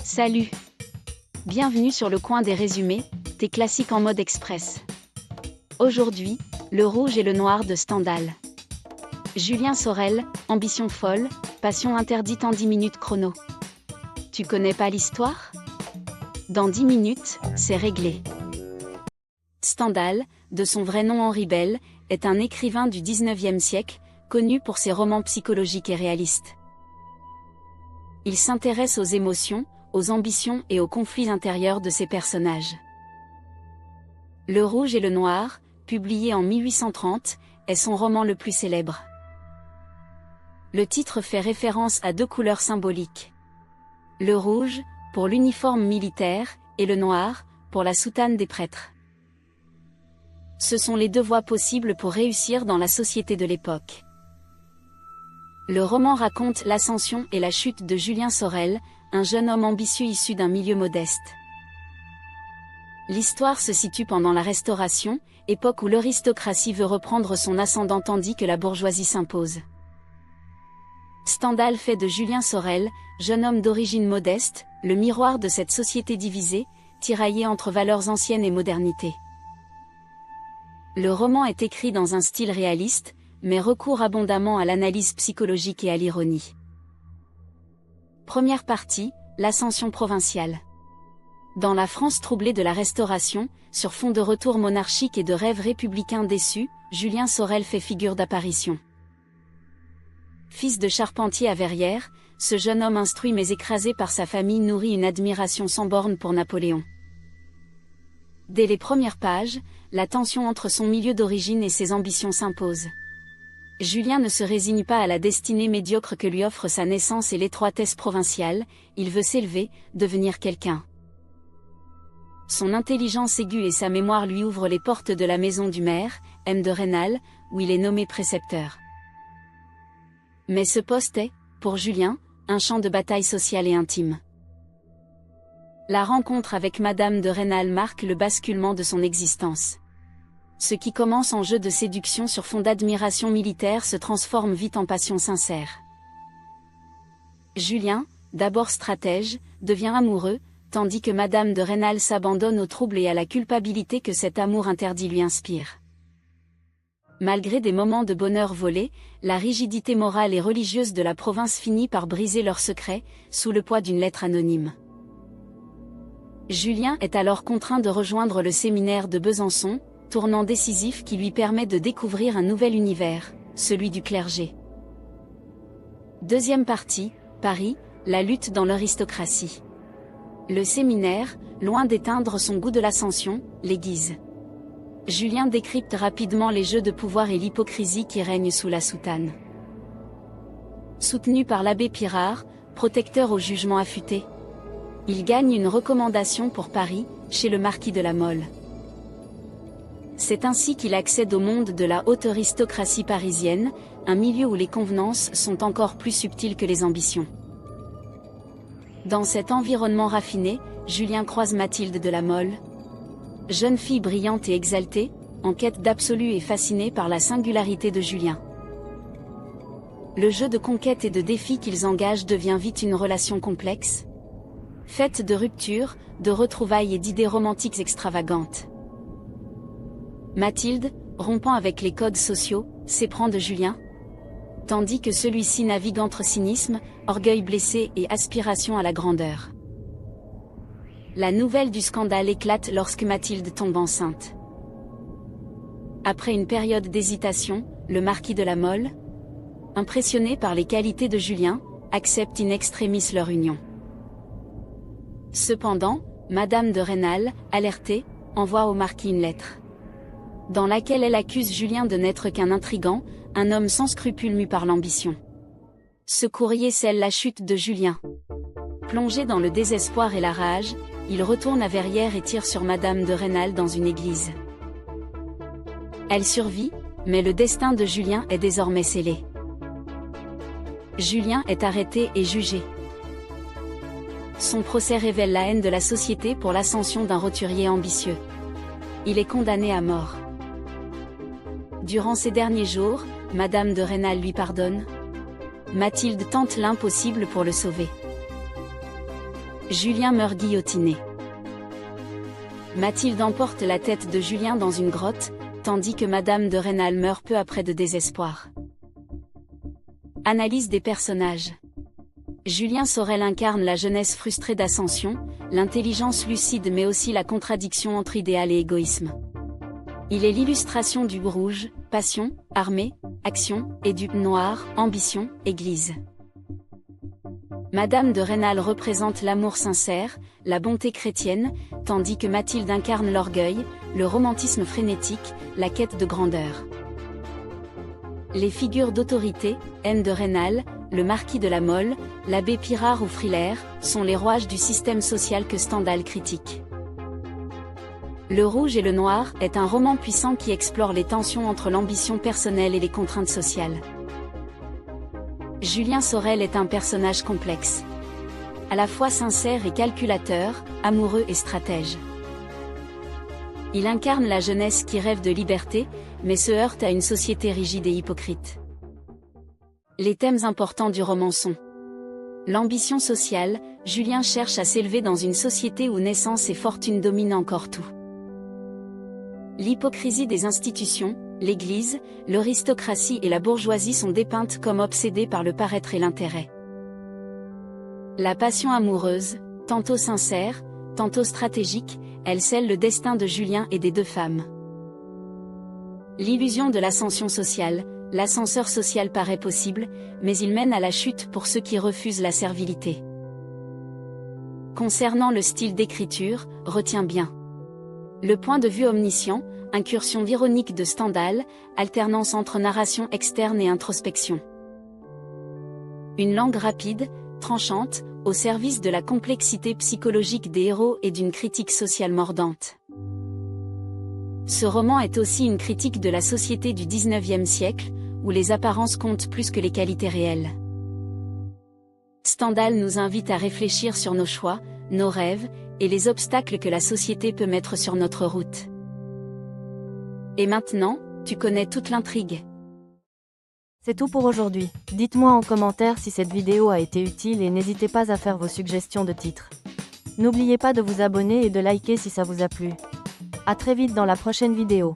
Salut! Bienvenue sur le coin des résumés, tes classiques en mode express. Aujourd'hui, Le Rouge et le Noir de Stendhal. Julien Sorel, ambition folle, passion interdite en 10 minutes chrono. Tu connais pas l'histoire? Dans 10 minutes, c'est réglé. Stendhal, de son vrai nom Henri Bell, est un écrivain du XIXe siècle, connu pour ses romans psychologiques et réalistes. Il s'intéresse aux émotions, aux ambitions et aux conflits intérieurs de ses personnages. Le Rouge et le Noir, publié en 1830, est son roman le plus célèbre. Le titre fait référence à deux couleurs symboliques. Le rouge, pour l'uniforme militaire, et le noir, pour la soutane des prêtres. Ce sont les deux voies possibles pour réussir dans la société de l'époque. Le roman raconte l'ascension et la chute de Julien Sorel, un jeune homme ambitieux issu d'un milieu modeste. L'histoire se situe pendant la Restauration, époque où l'aristocratie veut reprendre son ascendant tandis que la bourgeoisie s'impose. Stendhal fait de Julien Sorel, jeune homme d'origine modeste, le miroir de cette société divisée, tiraillée entre valeurs anciennes et modernité. Le roman est écrit dans un style réaliste, mais recourt abondamment à l'analyse psychologique et à l'ironie. Première partie, l'ascension provinciale. Dans la France troublée de la Restauration, sur fond de retour monarchique et de rêves républicains déçus, Julien Sorel fait figure d'apparition. Fils de charpentier à Verrières, ce jeune homme instruit mais écrasé par sa famille nourrit une admiration sans borne pour Napoléon. Dès les premières pages, la tension entre son milieu d'origine et ses ambitions s'impose. Julien ne se résigne pas à la destinée médiocre que lui offre sa naissance et l'étroitesse provinciale, il veut s'élever, devenir quelqu'un. Son intelligence aiguë et sa mémoire lui ouvrent les portes de la maison du maire, M. de Rênal, où il est nommé précepteur. Mais ce poste est, pour Julien, un champ de bataille sociale et intime. La rencontre avec Madame de Rênal marque le basculement de son existence. Ce qui commence en jeu de séduction sur fond d'admiration militaire se transforme vite en passion sincère. Julien, d'abord stratège, devient amoureux, tandis que Madame de Rênal s'abandonne au trouble et à la culpabilité que cet amour interdit lui inspire. Malgré des moments de bonheur volés, la rigidité morale et religieuse de la province finit par briser leur secret, sous le poids d'une lettre anonyme. Julien est alors contraint de rejoindre le séminaire de Besançon, tournant décisif qui lui permet de découvrir un nouvel univers, celui du clergé. Deuxième partie, Paris, la lutte dans l'aristocratie. Le séminaire, loin d'éteindre son goût de l'ascension, l'aiguise. Julien décrypte rapidement les jeux de pouvoir et l'hypocrisie qui règnent sous la soutane. Soutenu par l'abbé Pirard, protecteur au jugement affûté, il gagne une recommandation pour Paris, chez le marquis de la Mole. C'est ainsi qu'il accède au monde de la haute aristocratie parisienne, un milieu où les convenances sont encore plus subtiles que les ambitions. Dans cet environnement raffiné, Julien croise Mathilde de la Mole. Jeune fille brillante et exaltée, en quête d'absolu et fascinée par la singularité de Julien. Le jeu de conquête et de défi qu'ils engagent devient vite une relation complexe, faite de ruptures, de retrouvailles et d'idées romantiques extravagantes. Mathilde, rompant avec les codes sociaux, s'éprend de Julien, tandis que celui-ci navigue entre cynisme, orgueil blessé et aspiration à la grandeur. La nouvelle du scandale éclate lorsque Mathilde tombe enceinte. Après une période d'hésitation, le marquis de la Mole, impressionné par les qualités de Julien, accepte in extremis leur union. Cependant, Madame de Rênal, alertée, envoie au marquis une lettre, dans laquelle elle accuse Julien de n'être qu'un intrigant, un homme sans scrupules mu par l'ambition. Ce courrier scelle la chute de Julien. Plongé dans le désespoir et la rage, il retourne à Verrières et tire sur Madame de Rênal dans une église. Elle survit, mais le destin de Julien est désormais scellé. Julien est arrêté et jugé. Son procès révèle la haine de la société pour l'ascension d'un roturier ambitieux. Il est condamné à mort. Durant ces derniers jours, Madame de Rênal lui pardonne. Mathilde tente l'impossible pour le sauver. Julien meurt guillotiné. Mathilde emporte la tête de Julien dans une grotte, tandis que Madame de Rênal meurt peu après de désespoir. Analyse des personnages. Julien Sorel incarne la jeunesse frustrée d'Ascension, l'intelligence lucide mais aussi la contradiction entre idéal et égoïsme. Il est l'illustration du rouge, passion, armée, action, et du noir, ambition, église. Madame de Rênal représente l'amour sincère, la bonté chrétienne, tandis que Mathilde incarne l'orgueil, le romantisme frénétique, la quête de grandeur. Les figures d'autorité, M de Rênal, le marquis de la Mole, l'abbé Pirard ou Frilair, sont les rouages du système social que Stendhal critique. Le Rouge et le Noir est un roman puissant qui explore les tensions entre l'ambition personnelle et les contraintes sociales. Julien Sorel est un personnage complexe. À la fois sincère et calculateur, amoureux et stratège. Il incarne la jeunesse qui rêve de liberté, mais se heurte à une société rigide et hypocrite. Les thèmes importants du roman sont l'ambition sociale. Julien cherche à s'élever dans une société où naissance et fortune dominent encore tout. L'hypocrisie des institutions, l'Église, l'aristocratie et la bourgeoisie sont dépeintes comme obsédées par le paraître et l'intérêt. La passion amoureuse, tantôt sincère, tantôt stratégique, elle scelle le destin de Julien et des deux femmes. L'illusion de l'ascension sociale, l'ascenseur social paraît possible, mais il mène à la chute pour ceux qui refusent la servilité. Concernant le style d'écriture, retiens bien. Le point de vue omniscient, incursion ironique de Stendhal, alternance entre narration externe et introspection. Une langue rapide, tranchante, au service de la complexité psychologique des héros et d'une critique sociale mordante. Ce roman est aussi une critique de la société du XIXe siècle, où les apparences comptent plus que les qualités réelles. Stendhal nous invite à réfléchir sur nos choix, nos rêves, et les obstacles que la société peut mettre sur notre route. Et maintenant, tu connais toute l'intrigue. C'est tout pour aujourd'hui. Dites-moi en commentaire si cette vidéo a été utile et n'hésitez pas à faire vos suggestions de titres. N'oubliez pas de vous abonner et de liker si ça vous a plu. À très vite dans la prochaine vidéo.